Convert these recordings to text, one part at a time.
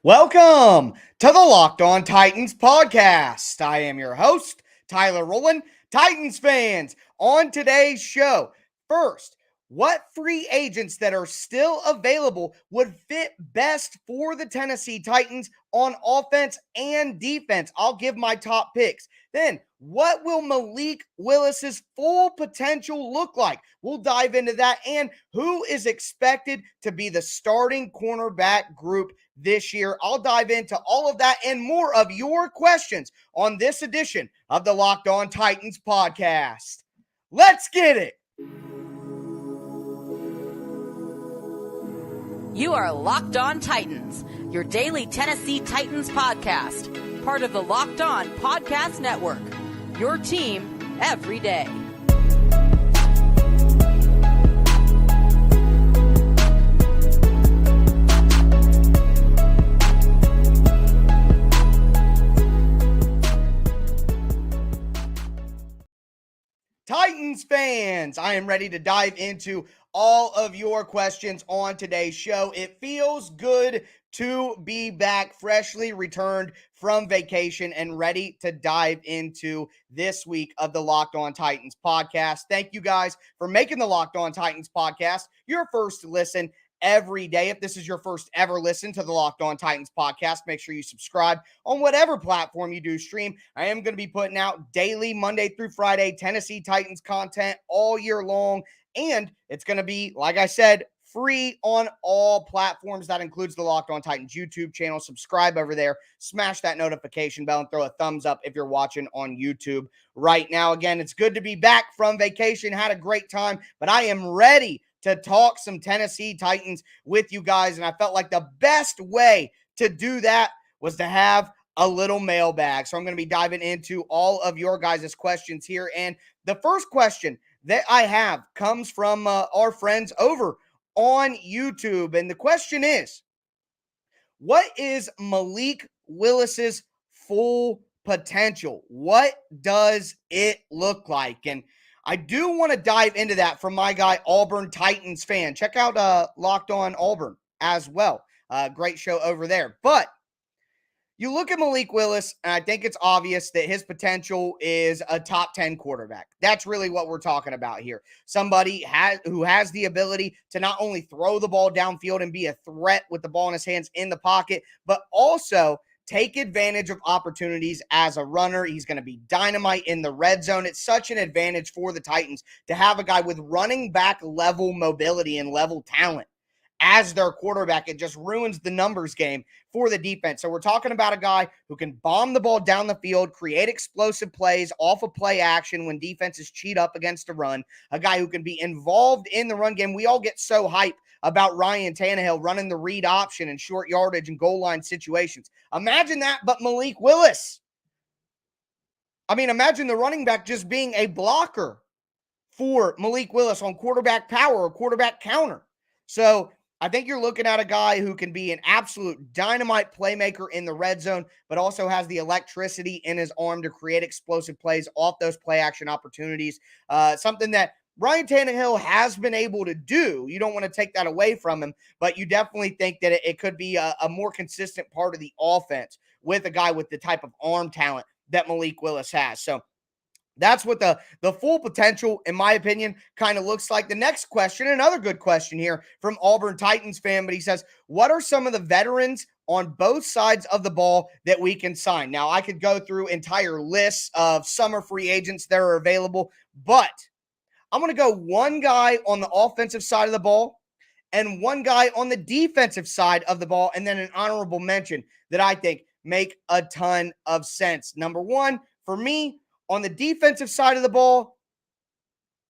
Welcome to the Locked On Titans podcast. I am your host, Tyler Rowland. Titans fans, on today's show, first, what free agents that are still available would fit best for the Tennessee Titans on offense and defense? I'll give my top picks. Then, what will Malik Willis's full potential look like? We'll dive into that. And who is expected to be the starting cornerback group this year? I'll dive into all of that and more of your questions on this edition of the Locked On Titans podcast. Let's get it. You are Locked On Titans, your daily Tennessee Titans podcast, part of the Locked On Podcast Network, your team every day. Titans fans, I am ready to dive into all of your questions on today's show. It feels good to be back, freshly returned from vacation and ready to dive into this week of the Locked On Titans podcast. Thank you guys for making the Locked On Titans podcast your first listen every day. If this is your first ever listen to the Locked On Titans podcast, make sure you subscribe on whatever platform you do stream. I am going to be putting out daily, Monday through Friday, Tennessee Titans content all year long. And it's going to be, like I said, free on all platforms. That includes the Locked On Titans YouTube channel. Subscribe over there. Smash that notification bell and throw a thumbs up if you're watching on YouTube right now. Again, it's good to be back from vacation. Had a great time, but I am ready to talk some Tennessee Titans with you guys. And I felt like the best way to do that was to have a little mailbag. So I'm going to be diving into all of your guys' questions here. And the first question that I have comes from our friends over on YouTube. And the question is, what is Malik Willis's full potential? What does it look like? And I do want to dive into that from my guy, Auburn Titans fan. Check out Locked On Auburn as well. Great show over there. But you look at Malik Willis, and I think it's obvious that his potential is a top 10 quarterback. That's really what we're talking about here. Somebody who has the ability to not only throw the ball downfield and be a threat with the ball in his hands in the pocket, but also take advantage of opportunities as a runner. He's going to be dynamite in the red zone. It's such an advantage for the Titans to have a guy with running back level mobility and level talent as their quarterback. It just ruins the numbers game for the defense. So we're talking about a guy who can bomb the ball down the field, create explosive plays off of play action when defenses cheat up against a run, a guy who can be involved in the run game. We all get so hyped about Ryan Tannehill running the read option in short yardage and goal line situations. Imagine that, but Malik Willis. I mean, imagine the running back just being a blocker for Malik Willis on quarterback power or quarterback counter. So I think you're looking at a guy who can be an absolute dynamite playmaker in the red zone, but also has the electricity in his arm to create explosive plays off those play action opportunities. Something that Ryan Tannehill has been able to do. You don't want to take that away from him, but you definitely think that it could be a more consistent part of the offense with a guy with the type of arm talent that Malik Willis has. So that's what the full potential, in my opinion, kind of looks like. The next question, another good question here from Auburn Titans fan, but he says, what are some of the veterans on both sides of the ball that we can sign? Now, I could go through entire lists of summer free agents that are available, but I'm going to go one guy on the offensive side of the ball and one guy on the defensive side of the ball, and then an honorable mention that I think make a ton of sense. Number one, for me, on the defensive side of the ball,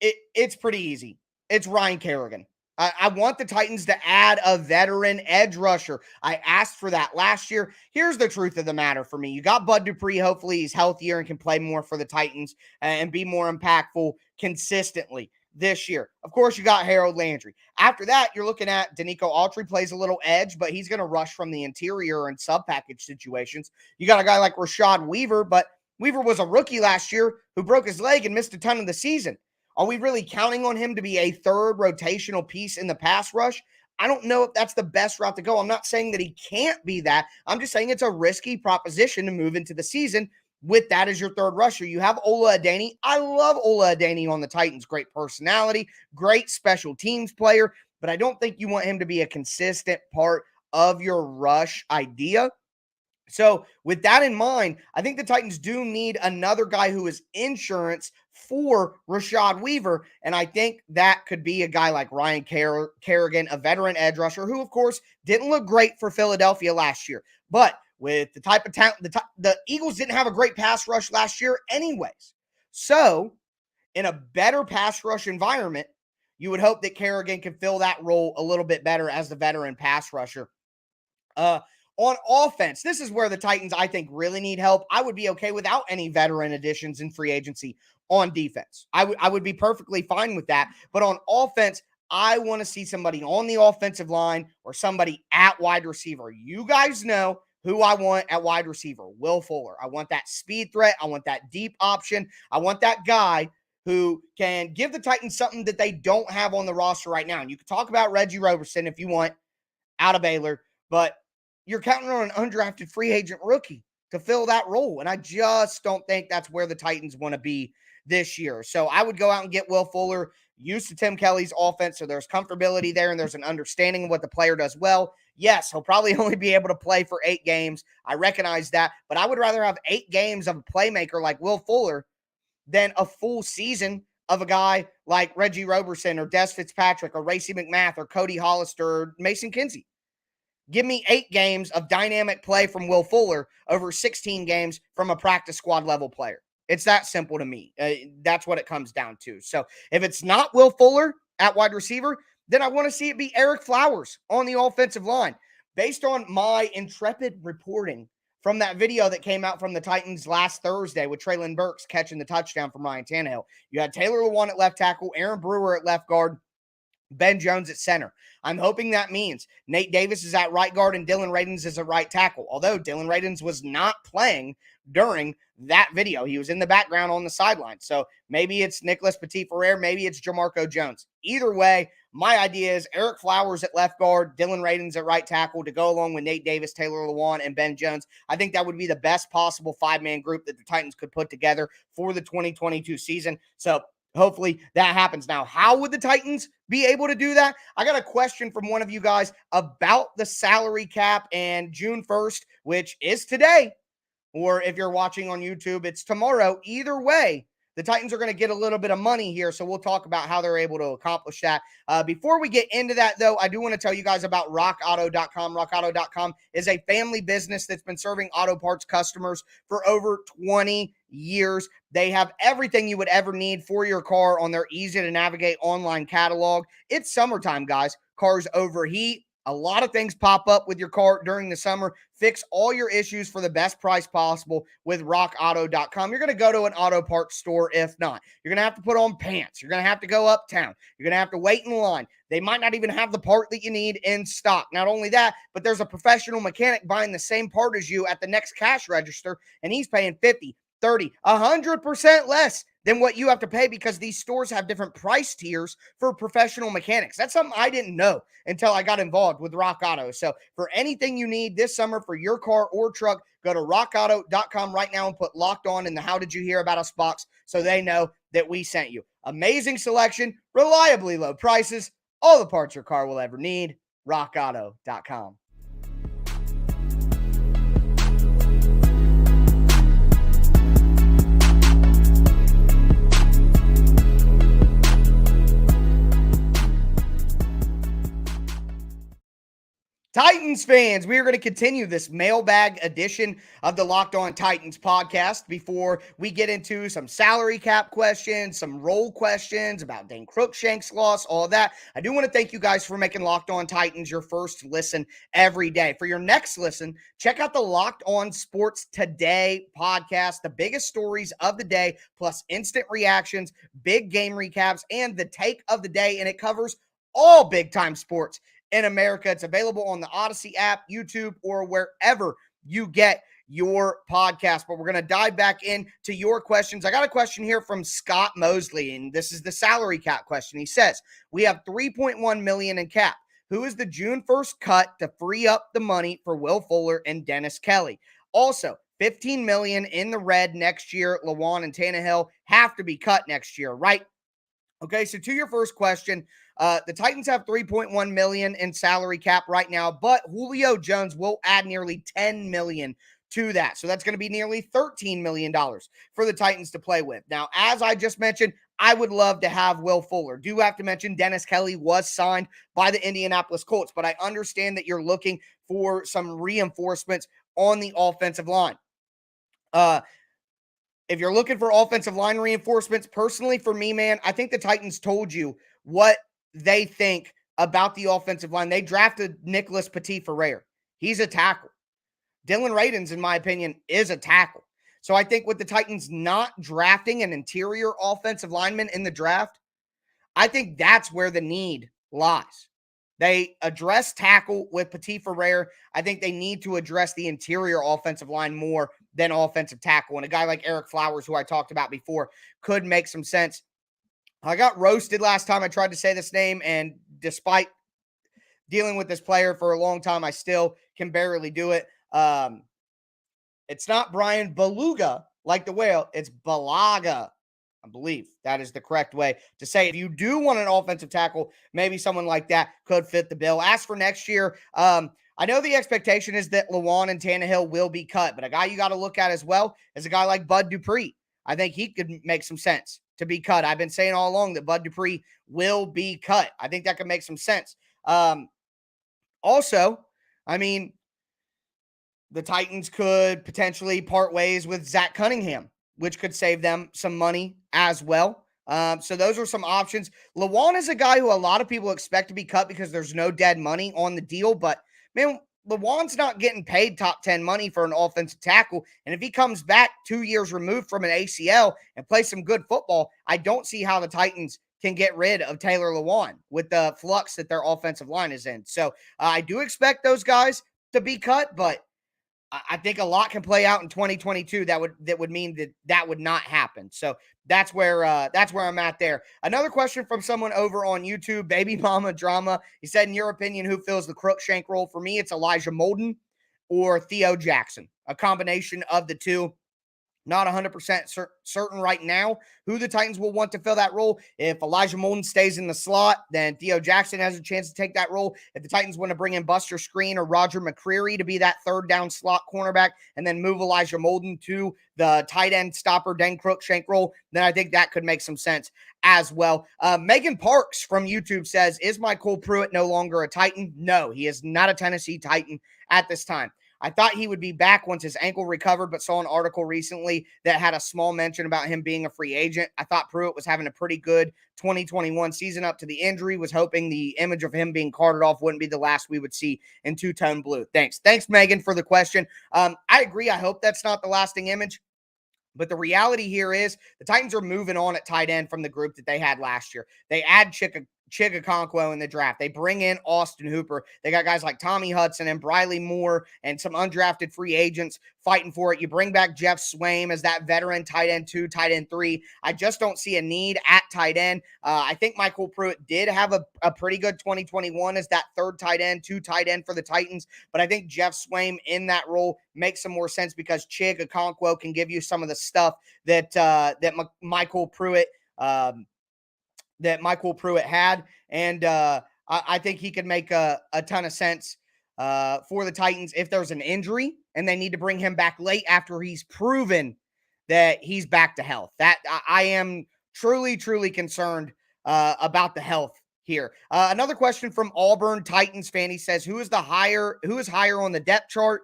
it's pretty easy. It's Ryan Kerrigan. I want the Titans to add a veteran edge rusher. I asked for that last year. Here's the truth of the matter for me. You got Bud Dupree. Hopefully he's healthier and can play more for the Titans and be more impactful consistently this year. Of course, you got Harold Landry. After that, you're looking at Danico Autry, plays a little edge, but he's going to rush from the interior and sub-package situations. You got a guy like Rashad Weaver, but Weaver was a rookie last year who broke his leg and missed a ton of the season. Are we really counting on him to be a third rotational piece in the pass rush? I don't know if that's the best route to go. I'm not saying that he can't be that. I'm just saying it's a risky proposition to move into the season with that as your third rusher. You have Ola Adeni. I love Ola Adeni on the Titans. Great personality, great special teams player, but I don't think you want him to be a consistent part of your rush idea. So with that in mind, I think the Titans do need another guy who is insurance for Rashad Weaver. And I think that could be a guy like Ryan Kerrigan, a veteran edge rusher who, of course, didn't look great for Philadelphia last year. But with the type of talent, the Eagles didn't have a great pass rush last year anyways. So in a better pass rush environment, you would hope that Kerrigan can fill that role a little bit better as the veteran pass rusher. On offense, this is where the Titans, I think, really need help. I would be okay without any veteran additions in free agency on defense. I would be perfectly fine with that. But on offense, I want to see somebody on the offensive line or somebody at wide receiver. You guys know who I want at wide receiver, Will Fuller. I want that speed threat. I want that deep option. I want that guy who can give the Titans something that they don't have on the roster right now. And you can talk about Reggie Roberson if you want out of Baylor, but you're counting on an undrafted free agent rookie to fill that role. And I just don't think that's where the Titans want to be this year. So I would go out and get Will Fuller, used to Tim Kelly's offense. So there's comfortability there and there's an understanding of what the player does well. Yes, he'll probably only be able to play for 8 games. I recognize that, but I would rather have 8 games of a playmaker like Will Fuller than a full season of a guy like Reggie Roberson or Des Fitzpatrick or Racey McMath or Cody Hollister or Mason Kinsey. Give me 8 games of dynamic play from Will Fuller over 16 games from a practice squad level player. It's that simple to me. That's what it comes down to. So if it's not Will Fuller at wide receiver, then I want to see it be Eric Flowers on the offensive line. Based on my intrepid reporting from that video that came out from the Titans last Thursday with Treylon Burks catching the touchdown from Ryan Tannehill, you had Taylor Lewan at left tackle, Aaron Brewer at left guard, Ben Jones at center. I'm hoping that means Nate Davis is at right guard and Dylan Radins is at right tackle. Although Dylan Radins was not playing during that video. He was in the background on the sideline. So maybe it's Nicholas Petit-Ferrer, maybe it's Jamarco Jones. Either way, my idea is Eric Flowers at left guard, Dylan Radins at right tackle to go along with Nate Davis, Taylor Lewan, and Ben Jones. I think that would be the best possible 5-man group that the Titans could put together for the 2022 season. So hopefully that happens. Now, how would the Titans be able to do that? I got a question from one of you guys about the salary cap and June 1st, which is today, or if you're watching on YouTube, it's tomorrow. Either way, the Titans are going to get a little bit of money here, so we'll talk about how they're able to accomplish that. Before we get into that, though, I do want to tell you guys about RockAuto.com. RockAuto.com is a family business that's been serving auto parts customers for over 20 years. They have everything you would ever need for your car on their easy-to-navigate online catalog. It's summertime, guys. Cars overheat. A lot of things pop up with your car during the summer. Fix all your issues for the best price possible with rockauto.com. You're going to go to an auto parts store if not. You're going to have to put on pants. You're going to have to go uptown. You're going to have to wait in line. They might not even have the part that you need in stock. Not only that, but there's a professional mechanic buying the same part as you at the next cash register, and he's paying 50, 30, 100% less than what you have to pay because these stores have different price tiers for professional mechanics. That's something I didn't know until I got involved with Rock Auto. So for anything you need this summer for your car or truck, go to rockauto.com right now and put Locked On in the How Did You Hear About Us box so they know that we sent you. Amazing selection, reliably low prices, all the parts your car will ever need. rockauto.com. Titans fans, we are going to continue this mailbag edition of the Locked On Titans podcast before we get into some salary cap questions, some role questions about Dane Cruikshank's loss, all that. I do want to thank you guys for making Locked On Titans your first listen every day. For your next listen, check out the Locked On Sports Today podcast, the biggest stories of the day, plus instant reactions, big game recaps, and the take of the day, and it covers all big-time sports in America. It's available on the Odyssey app, YouTube, or wherever you get your podcast. But we're going to dive back into your questions. I got a question here from Scott Mosley, and this is the salary cap question. He says, we have $3.1 million in cap. who is the June 1st cut to free up the money for Will Fuller and Dennis Kelly. Also, $15 million in the red next year. Lewan and Tannehill have to be cut next year, right? Okay, so to your first question, the Titans have $3.1 million in salary cap right now, but Julio Jones will add nearly $10 million to that. So that's going to be nearly $13 million for the Titans to play with. Now, as I just mentioned, I would love to have Will Fuller. Do have to mention Dennis Kelly was signed by the Indianapolis Colts, but I understand that you're looking for some reinforcements on the offensive line. If you're looking for offensive line reinforcements, personally for me, man, I think the Titans told you what they think about the offensive line. They drafted Nicholas Petit-Ferrer. He's a tackle. Dylan Radins, in my opinion, is a tackle. So I think with the Titans not drafting an interior offensive lineman in the draft, I think that's where the need lies. They address tackle with Petit-Ferrer. I think they need to address the interior offensive line more than offensive tackle. And a guy like Eric Flowers, who I talked about before, could make some sense. I got roasted last time I tried to say this name, and despite dealing with this player for a long time, I still can barely do it. It's not Brian Beluga, like the whale. It's Balaga. I believe that is the correct way to say it. If you do want an offensive tackle, maybe someone like that could fit the bill. As for next year, I know the expectation is that Lewan and Tannehill will be cut, but a guy you got to look at as well is a guy like Bud Dupree. I think he could make some sense to be cut. I've been saying all along that Bud Dupree will be cut. I think that could make some sense. Also, I mean, the Titans could potentially part ways with Zach Cunningham, which could save them some money as well. So those are some options. Lewan is a guy who a lot of people expect to be cut because there's no dead money on the deal. But, man, Lewan's not getting paid top 10 money for an offensive tackle. And if he comes back 2 years removed from an ACL and plays some good football, I don't see how the Titans can get rid of Taylor Lewan with the flux that their offensive line is in. So I do expect those guys to be cut, but I think a lot can play out in 2022 that would mean that would not happen. So that's where I'm at there. Another question from someone over on YouTube, Baby Mama Drama. He said, in your opinion, who fills the Crookshank role? For me, it's Elijah Molden or Theo Jackson, a combination of the two. Not 100% certain right now who the Titans will want to fill that role. If Elijah Molden stays in the slot, then Theo Jackson has a chance to take that role. If the Titans want to bring in Buster Screen or Roger McCreary to be that third down slot cornerback and then move Elijah Molden to the tight end stopper, Den Crookshank role, then I think that could make some sense as well. Megan Parks from YouTube says, is Michael Pruitt no longer a Titan? No, he is not a Tennessee Titan at this time. I thought he would be back once his ankle recovered, but saw an article recently that had a small mention about him being a free agent. I thought Pruitt was having a pretty good 2021 season up to the injury, was hoping the image of him being carted off wouldn't be the last we would see in two-tone blue. Thanks, Megan, for the question. I agree. I hope that's not the lasting image. But the reality here is the Titans are moving on at tight end from the group that they had last year. They add Chigakonkwo in the draft. They bring in Austin Hooper. They got guys like Tommy Hudson and Briley Moore and some undrafted free agents fighting for it. You bring back Jeff Swaim as that veteran tight end 2, tight end 3. I just don't see a need at tight end. I think Michael Pruitt did have a pretty good 2021 as that third tight end, 2 tight end for the Titans. But I think Jeff Swaim in that role makes some more sense because Chigakonkwo can give you some of the stuff that Michael Pruitt had. And I think he could make a ton of sense for the Titans if there's an injury and they need to bring him back late after he's proven that he's back to health. That I am truly concerned about the health here. Another question from Auburn Titans fan. He says, who is higher on the depth chart?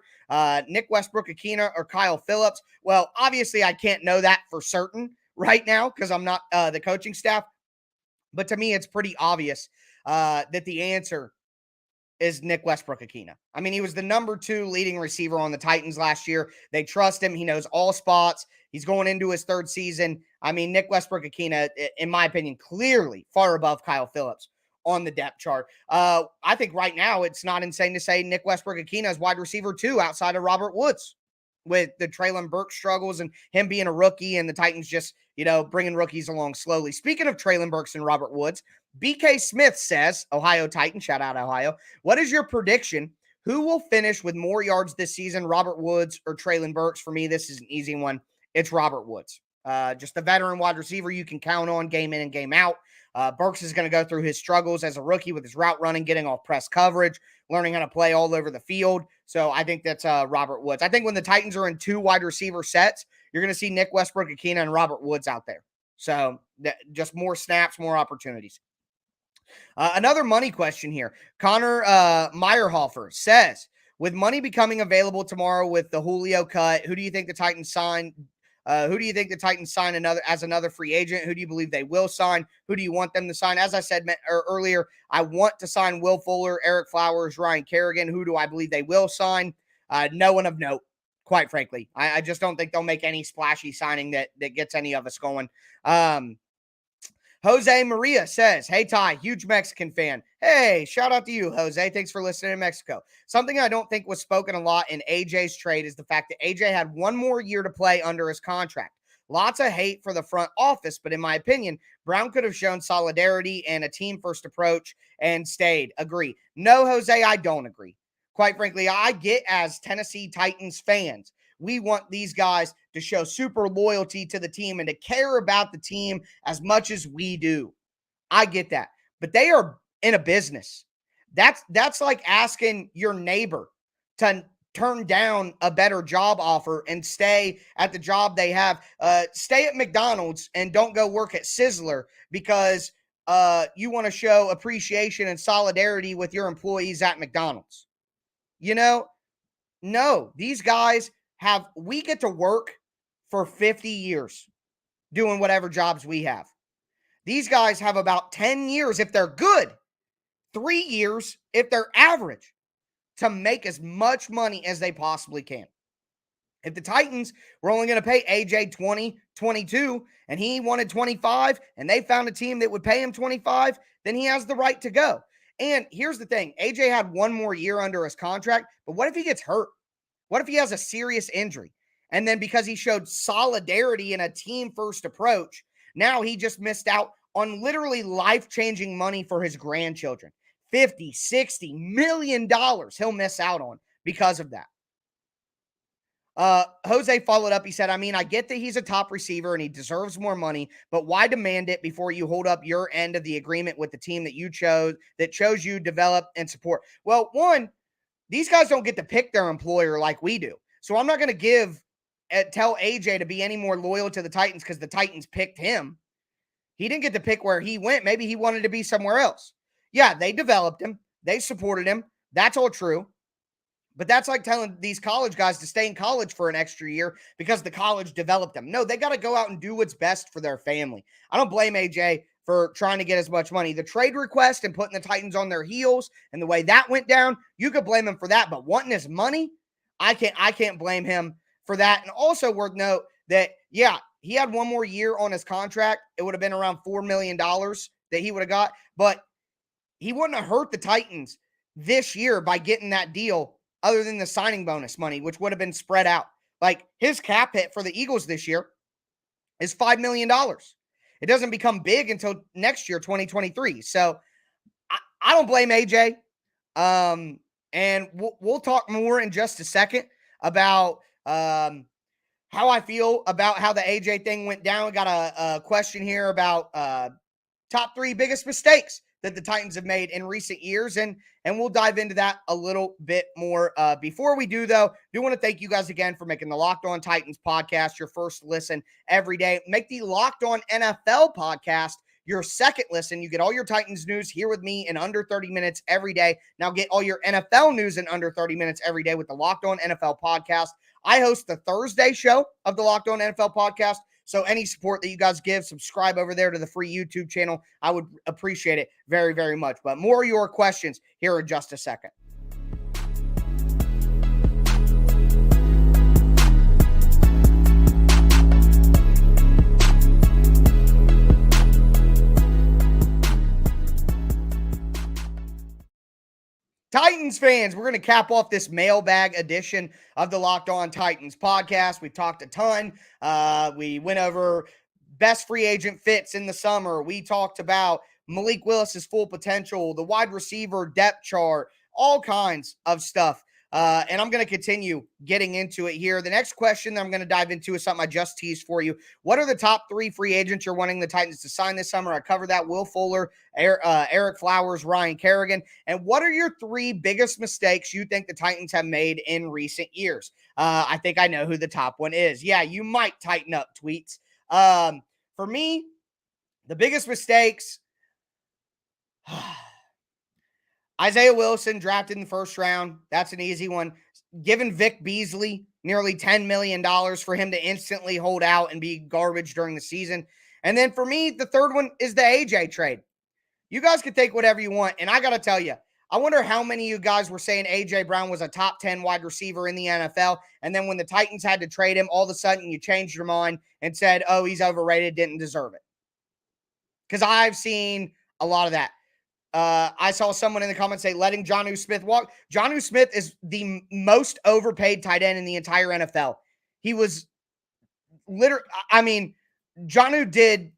Nick Westbrook-Akina or Kyle Phillips? Well, obviously I can't know that for certain right now because I'm not the coaching staff. But to me, it's pretty obvious that the answer is Nick Westbrook-Akina. I mean, he was the number 2 leading receiver on the Titans last year. They trust him. He knows all spots. He's going into his 3rd season. I mean, Nick Westbrook-Akina, in my opinion, clearly far above Kyle Phillips on the depth chart. I think right now it's not insane to say Nick Westbrook-Akina is wide receiver 2 outside of Robert Woods with the Treylon Burks struggles and him being a rookie and the Titans just, bringing rookies along slowly. Speaking of Treylon Burks and Robert Woods, BK Smith says, Ohio Titan, shout out Ohio. What is your prediction? Who will finish with more yards this season, Robert Woods or Treylon Burks? For me, this is an easy one. It's Robert Woods. Just a veteran wide receiver you can count on game in and game out. Burks is going to go through his struggles as a rookie with his route running, getting off press coverage, learning how to play all over the field. So I think that's Robert Woods. I think when the Titans are in two wide receiver sets, you're going to see Nick Westbrook-Akina and Robert Woods out there. So just more snaps, more opportunities. Another money question here. Connor Meyerhofer says, with money becoming available tomorrow with the Julio cut, who do you think the Titans sign? Who do you think the Titans sign another free agent? Who do you believe they will sign? Who do you want them to sign? As I said earlier, I want to sign Will Fuller, Eric Flowers, Ryan Kerrigan. Who do I believe they will sign? No one of note, quite frankly. I just don't think they'll make any splashy signing that gets any of us going. Jose Maria says, hey, Ty, huge Mexican fan. Hey, shout out to you, Jose. Thanks for listening in Mexico. Something I don't think was spoken a lot in AJ's trade is the fact that AJ had one more year to play under his contract. Lots of hate for the front office, but in my opinion, Brown could have shown solidarity and a team-first approach and stayed. Agree. No, Jose, I don't agree. Quite frankly, I get as Tennessee Titans fans, we want these guys to show super loyalty to the team and to care about the team as much as we do. I get that. But they are in a business. That's like asking your neighbor to turn down a better job offer and stay at the job they have. Stay at McDonald's and don't go work at Sizzler because you want to show appreciation and solidarity with your employees at McDonald's. You know, no, these guys we get to work for 50 years doing whatever jobs we have. These guys have about 10 years if they're good, 3 years if they're average, to make as much money as they possibly can. If the Titans were only going to pay AJ 20, 22, and he wanted 25, and they found a team that would pay him 25, then he has the right to go. And here's the thing, AJ had one more year under his contract, but what if he gets hurt? What if he has a serious injury? And then because he showed solidarity and a team-first approach, now he just missed out on literally life-changing money for his grandchildren. $50, $60 million he'll miss out on because of that. Jose followed up. He said, I get that he's a top receiver and he deserves more money, but why demand it before you hold up your end of the agreement with the team that chose you, develop, and support? Well, one, these guys don't get to pick their employer like we do. So I'm not going to tell AJ to be any more loyal to the Titans because the Titans picked him. He didn't get to pick where he went. Maybe he wanted to be somewhere else. Yeah, they developed him. They supported him. That's all true. But that's like telling these college guys to stay in college for an extra year because the college developed them. No, they got to go out and do what's best for their family. I don't blame AJ for trying to get as much money. The trade request and putting the Titans on their heels and the way that went down, you could blame him for that. But wanting his money, I can't blame him for that. And also worth note that, yeah, he had one more year on his contract. It would have been around $4 million that he would have got. But he wouldn't have hurt the Titans this year by getting that deal other than the signing bonus money, which would have been spread out. Like his cap hit for the Eagles this year is $5 million. It doesn't become big until next year, 2023. So I don't blame AJ. And we'll talk more in just a second about how I feel about how the AJ thing went down. We got a question here about top 3 biggest mistakes that the Titans have made in recent years, and we'll dive into that a little bit more. Before we do, though, do want to thank you guys again for making the Locked On Titans podcast your first listen every day. Make the Locked On NFL podcast your second listen. You get all your Titans news here with me in under 30 minutes every day. Now get all your NFL news in under 30 minutes every day with the Locked On NFL podcast. I host the Thursday show of the Locked On NFL podcast. So any support that you guys give, subscribe over there to the free YouTube channel. I would appreciate it very, very much. But more of your questions here in just a second. Titans fans, we're going to cap off this mailbag edition of the Locked On Titans podcast. We've talked a ton. We went over best free agent fits in the summer. We talked about Malik Willis's full potential, the wide receiver depth chart, all kinds of stuff. And I'm going to continue getting into it here. The next question that I'm going to dive into is something I just teased for you. What are the top 3 free agents you're wanting the Titans to sign this summer? I covered that. Will Fuller, Eric Flowers, Ryan Kerrigan. And what are your 3 biggest mistakes you think the Titans have made in recent years? I think I know who the top one is. Yeah, you might tighten up, tweets. For me, the biggest mistakes... Isaiah Wilson drafted in the first round. That's an easy one. Giving Vic Beasley nearly $10 million for him to instantly hold out and be garbage during the season. And then for me, the third one is the AJ trade. You guys can take whatever you want. And I got to tell you, I wonder how many of you guys were saying AJ Brown was a top 10 wide receiver in the NFL. And then when the Titans had to trade him, all of a sudden you changed your mind and said, oh, he's overrated, didn't deserve it. Because I've seen a lot of that. I saw someone in the comments say letting Jonnu Smith walk. Jonnu Smith is the most overpaid tight end in the entire NFL. He was literally, Jonnu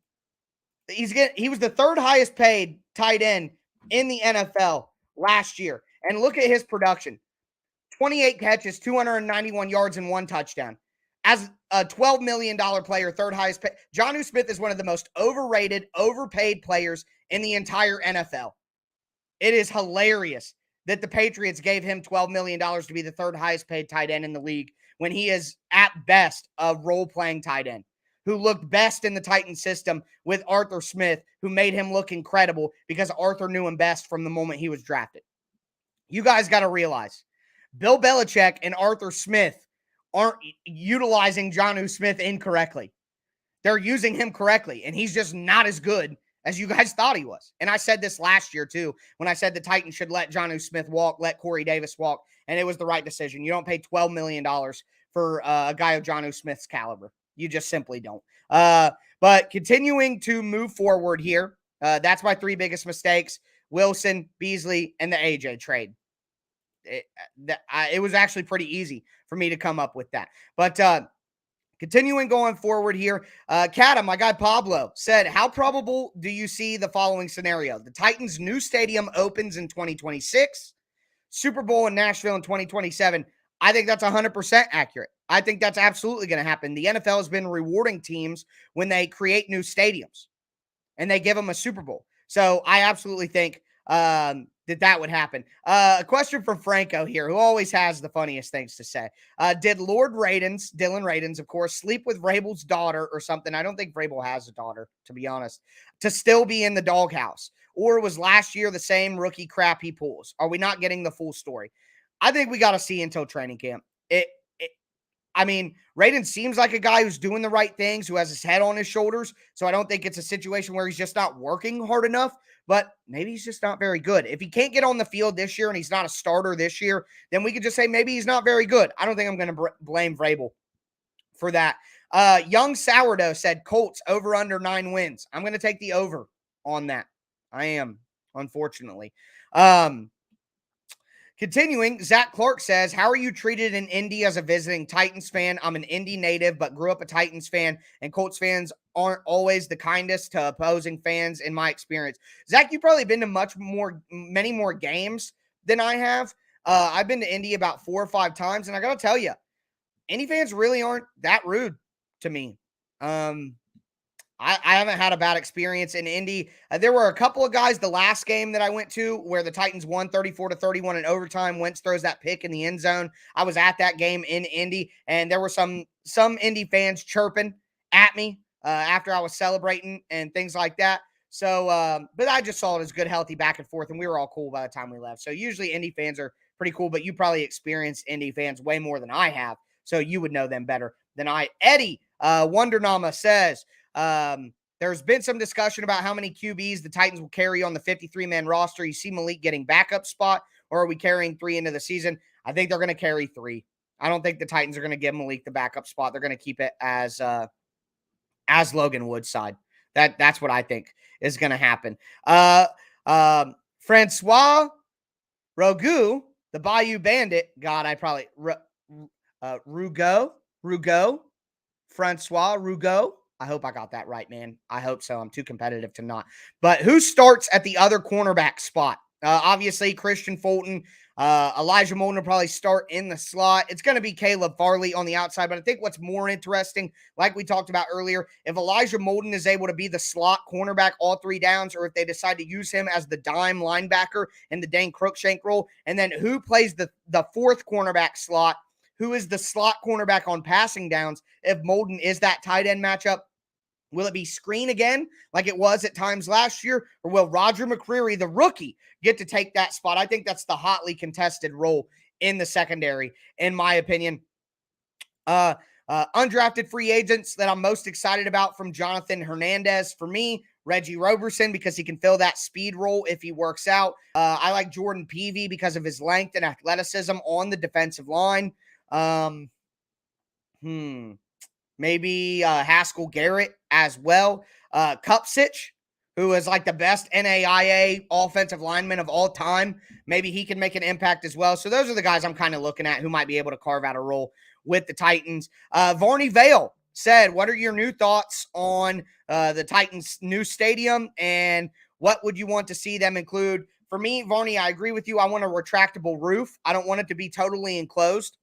he was the 3rd highest paid tight end in the NFL last year. And look at his production. 28 catches, 291 yards, and 1 touchdown. As a $12 million player, 3rd highest paid. Jonnu Smith is one of the most overrated, overpaid players in the entire NFL. It is hilarious that the Patriots gave him $12 million to be the 3rd highest paid tight end in the league when he is at best a role-playing tight end who looked best in the Titan system with Arthur Smith, who made him look incredible because Arthur knew him best from the moment he was drafted. You guys got to realize Bill Belichick and Arthur Smith aren't utilizing Jonnu Smith incorrectly. They're using him correctly, and he's just not as good as you guys thought he was. And I said this last year, too, when I said the Titans should let Jonnu Smith walk, let Corey Davis walk, and it was the right decision. You don't pay $12 million for a guy of Jonnu Smith's caliber. You just simply don't. But continuing to move forward here, that's my 3 biggest mistakes: Wilson, Beasley, and the AJ trade. It was actually pretty easy for me to come up with that. But continuing going forward here, Cadam, my guy Pablo, said, how probable do you see the following scenario? The Titans' new stadium opens in 2026, Super Bowl in Nashville in 2027. I think that's 100% accurate. I think that's absolutely going to happen. The NFL has been rewarding teams when they create new stadiums and they give them a Super Bowl. So I absolutely think that would happen. A question from Franco here, who always has the funniest things to say. Did Dylan Radins, of course, sleep with Vrabel's daughter or something? I don't think Vrabel has a daughter, to be honest, to still be in the doghouse. Or was last year the same rookie crap he pulls? Are we not getting the full story? I think we got to see until training camp. Radin seems like a guy who's doing the right things, who has his head on his shoulders. So I don't think it's a situation where he's just not working hard enough, but maybe he's just not very good. If he can't get on the field this year and he's not a starter this year, then we could just say maybe he's not very good. I don't think I'm going to blame Vrabel for that. Young Sourdough said Colts over under 9 wins. I'm going to take the over on that. I am, unfortunately. Continuing, Zach Clark says, how are you treated in Indy as a visiting Titans fan? I'm an Indy native, but grew up a Titans fan, and Colts fans aren't always the kindest to opposing fans in my experience. Zach, you've probably been to many more games than I have. I've been to Indy about 4 or 5 times, and I got to tell you, Indy fans really aren't that rude to me. I haven't had a bad experience in Indy. There were a couple of guys the last game that I went to where the Titans won 34-31 in overtime. Wentz throws that pick in the end zone. I was at that game in Indy, and there were some Indy fans chirping at me after I was celebrating and things like that. So, but I just saw it as good, healthy back and forth, and we were all cool by the time we left. So usually Indy fans are pretty cool, but you probably experienced Indy fans way more than I have, so you would know them better than I. Eddie Wondernama says, there's been some discussion about how many QBs the Titans will carry on the 53-man roster. You see Malik getting backup spot, or are we carrying 3 into the season? I think they're going to carry 3. I don't think the Titans are going to give Malik the backup spot. They're going to keep it as Logan Woodside. That's what I think is going to happen. Francois Rogu, the Bayou Bandit. God, I probably Rugo, Francois Rugo. I hope I got that right, man. I hope so. I'm too competitive to not. But who starts at the other cornerback spot? Obviously, Christian Fulton. Elijah Molden will probably start in the slot. It's going to be Caleb Farley on the outside. But I think what's more interesting, like we talked about earlier, if Elijah Molden is able to be the slot cornerback all 3 downs, or if they decide to use him as the dime linebacker in the Dane Crookshank role, and then who plays the 4th cornerback slot, who is the slot cornerback on passing downs if Molden is that tight end matchup. Will it be screen again like it was at times last year? Or will Roger McCreary, the rookie, get to take that spot? I think that's the hotly contested role in the secondary, in my opinion. Undrafted free agents that I'm most excited about from Jonathan Hernandez. For me, Reggie Roberson, because he can fill that speed role if he works out. I like Jordan Peavy because of his length and athleticism on the defensive line. Maybe Haskell Garrett as well. Kupsich, who is like the best NAIA offensive lineman of all time. Maybe he can make an impact as well. So those are the guys I'm kind of looking at who might be able to carve out a role with the Titans. Varney Vale said, what are your new thoughts on the Titans' new stadium, and what would you want to see them include? For me, Varney, I agree with you. I want a retractable roof. I don't want it to be totally enclosed.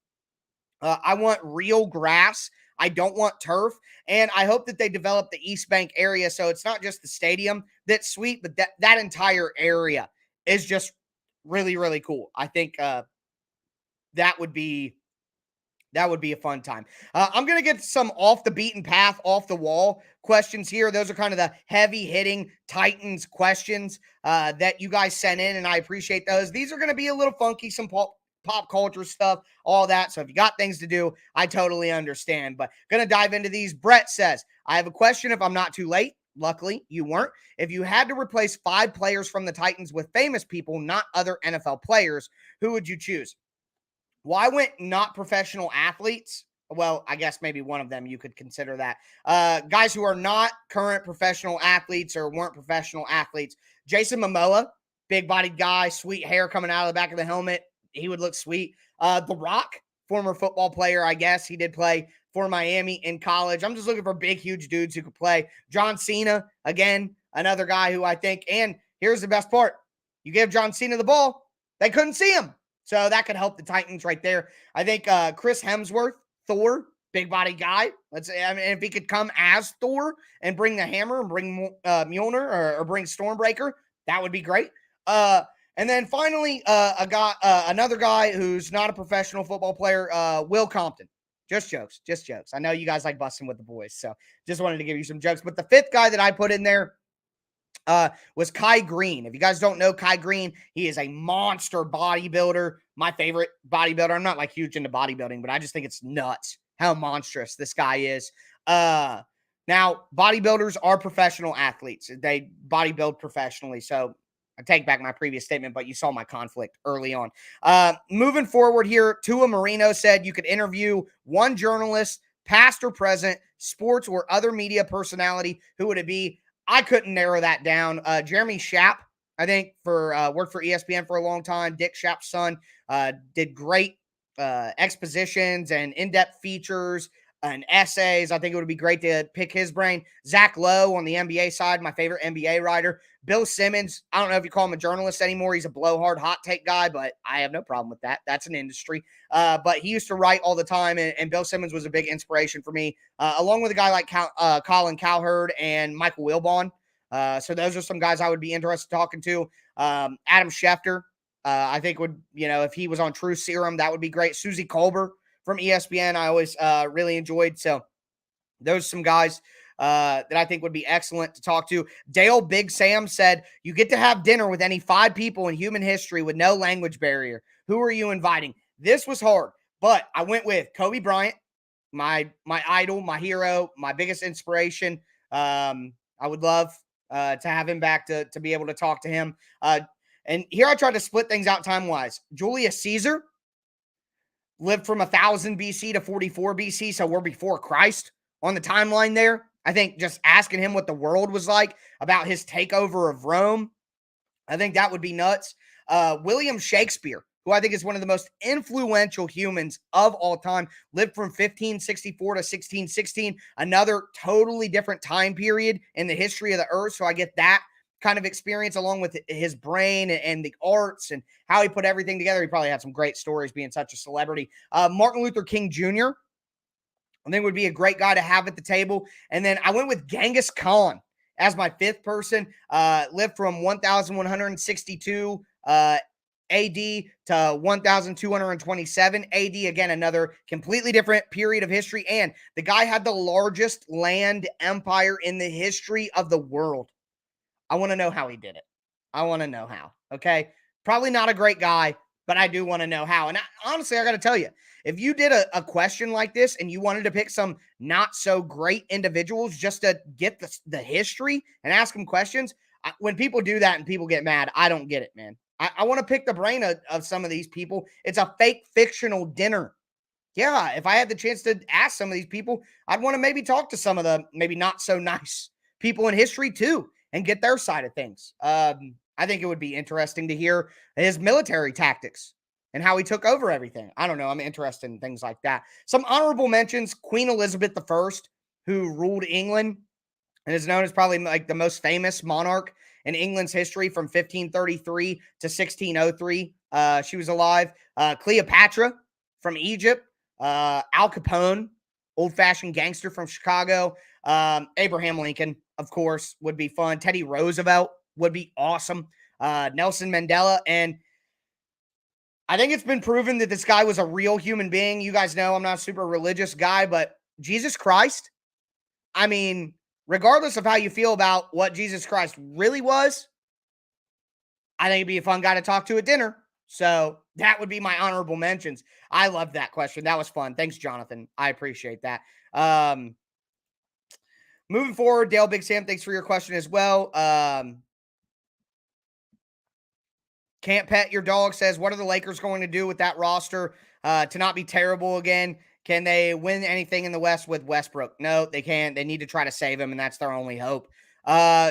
I want real grass. I don't want turf. And I hope that they develop the East Bank area so it's not just the stadium that's sweet, but that entire area is just really, really cool. I think that would be a fun time. I'm going to get some off the beaten path, off the wall questions here. Those are kind of the heavy hitting Titans questions that you guys sent in, and I appreciate those. These are going to be a little funky, some pop culture stuff, all that. So if you got things to do, I totally understand. But going to dive into these. Brett says, I have a question if I'm not too late. Luckily, you weren't. If you had to replace 5 players from the Titans with famous people, not other NFL players, who would you choose? Well, I went not professional athletes. Well, I guess maybe one of them you could consider that. Guys who are not current professional athletes or weren't professional athletes. Jason Momoa, big-bodied guy, sweet hair coming out of the back of the helmet. He would look sweet. The Rock, former football player, I guess. He did play for Miami in college. I'm just looking for big, huge dudes who could play. John Cena, again, another guy who I think, and here's the best part. You give John Cena the ball, they couldn't see him. So that could help the Titans right there. I think Chris Hemsworth, Thor, big body guy. If he could come as Thor and bring the hammer and bring Mjolnir or bring Stormbreaker, that would be great. And then finally, another guy who's not a professional football player, Will Compton. Just jokes. I know you guys like busting with the boys, so just wanted to give you some jokes. But the 5th guy that I put in there was Kai Green. If you guys don't know Kai Green, he is a monster bodybuilder. My favorite bodybuilder. I'm not like huge into bodybuilding, but I just think it's nuts how monstrous this guy is. Now, bodybuilders are professional athletes. They bodybuild professionally, so I take back my previous statement, but you saw my conflict early on. Moving forward here, Tua Marino said you could interview one journalist, past or present, sports or other media personality. Who would it be? I couldn't narrow that down. Jeremy Schaap, I think, worked for ESPN for a long time. Dick Schaap's son did great expositions and in-depth features and essays. I think it would be great to pick his brain. Zach Lowe on the NBA side, my favorite NBA writer. Bill Simmons, I don't know if you call him a journalist anymore. He's a blowhard hot take guy, but I have no problem with that. That's an industry. But he used to write all the time, and Bill Simmons was a big inspiration for me, along with a guy like Colin Cowherd and Michael Wilbon. So those are some guys I would be interested in talking to. Adam Schefter, I think would, if he was on True Serum, that would be great. Susie Colbert from ESPN, I always really enjoyed. So those are some guys that I think would be excellent to talk to. Dale Big Sam said, you get to have dinner with any 5 people in human history with no language barrier. Who are you inviting? This was hard, but I went with Kobe Bryant, my idol, my hero, my biggest inspiration. I would love to have him back to be able to talk to him. And here I tried to split things out time-wise. Julius Caesar lived from 1000 BC to 44 BC, so we're before Christ on the timeline there. I think just asking him what the world was like about his takeover of Rome, I think that would be nuts. William Shakespeare, who I think is one of the most influential humans of all time, lived from 1564 to 1616, another totally different time period in the history of the earth. So I get that kind of experience along with his brain and the arts and how he put everything together. He probably had some great stories being such a celebrity. Martin Luther King Jr., I think would be a great guy to have at the table. And then I went with Genghis Khan as my fifth person. Lived from 1162 AD to 1227 AD. Again, another completely different period of history. And the guy had the largest land empire in the history of the world. I want to know how he did it. I want to know how. Okay. Probably not a great guy, but I do want to know how. And honestly, I got to tell you, if you did a question like this and you wanted to pick some not so great individuals just to get the history and ask them questions, when people do that and people get mad, I don't get it, man. I want to pick the brain of some of these people. It's a fake fictional dinner. Yeah, if I had the chance to ask some of these people, I'd want to maybe talk to some of the maybe not so nice people in history too and get their side of things. I think it would be interesting to hear his military tactics and how he took over everything. I don't know. I'm interested in things like that. Some honorable mentions: Queen Elizabeth I, who ruled England and is known as probably like the most famous monarch in England's history from 1533 to 1603. She was alive. Cleopatra from Egypt. Al Capone, old-fashioned gangster from Chicago. Abraham Lincoln, of course, would be fun. Teddy Roosevelt would be awesome. Nelson Mandela. And I think it's been proven that this guy was a real human being. You guys know I'm not a super religious guy, but Jesus Christ, I mean, regardless of how you feel about what Jesus Christ really was, I think he'd be a fun guy to talk to at dinner. So that would be my honorable mentions. I love that question. That was fun. Thanks, Jonathan. I appreciate that. Moving forward, Dale Big Sam, thanks for your question as well. Can't Pet Your Dog says, what are the Lakers going to do with that roster to not be terrible again? Can they win anything in the West with Westbrook? No, they can't. They need to try to save him, and that's their only hope.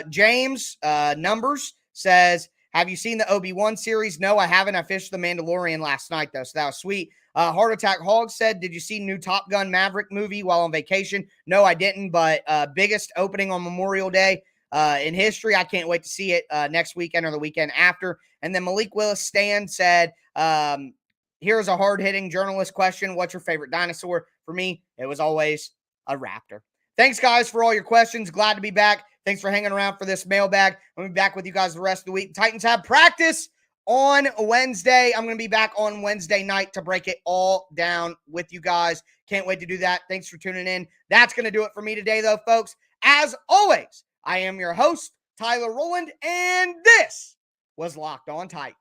James Numbers says, have you seen the Obi-Wan series? No, I haven't. I fished The Mandalorian last night, though, so that was sweet. Heart Attack Hog said, did you see new Top Gun Maverick movie while on vacation? No, I didn't, but biggest opening on Memorial Day in history. I can't wait to see it next weekend or the weekend after. And then Malik Willis Stan said, here's a hard-hitting journalist question. What's your favorite dinosaur? For me, it was always a raptor. Thanks, guys, for all your questions. Glad to be back. Thanks for hanging around for this mailbag. I'll be back with you guys the rest of the week. Titans have practice on Wednesday. I'm going to be back on Wednesday night to break it all down with you guys. Can't wait to do that. Thanks for tuning in. That's going to do it for me today, though, folks. As always, I am your host, Tyler Rowland, and this was Locked On Titans.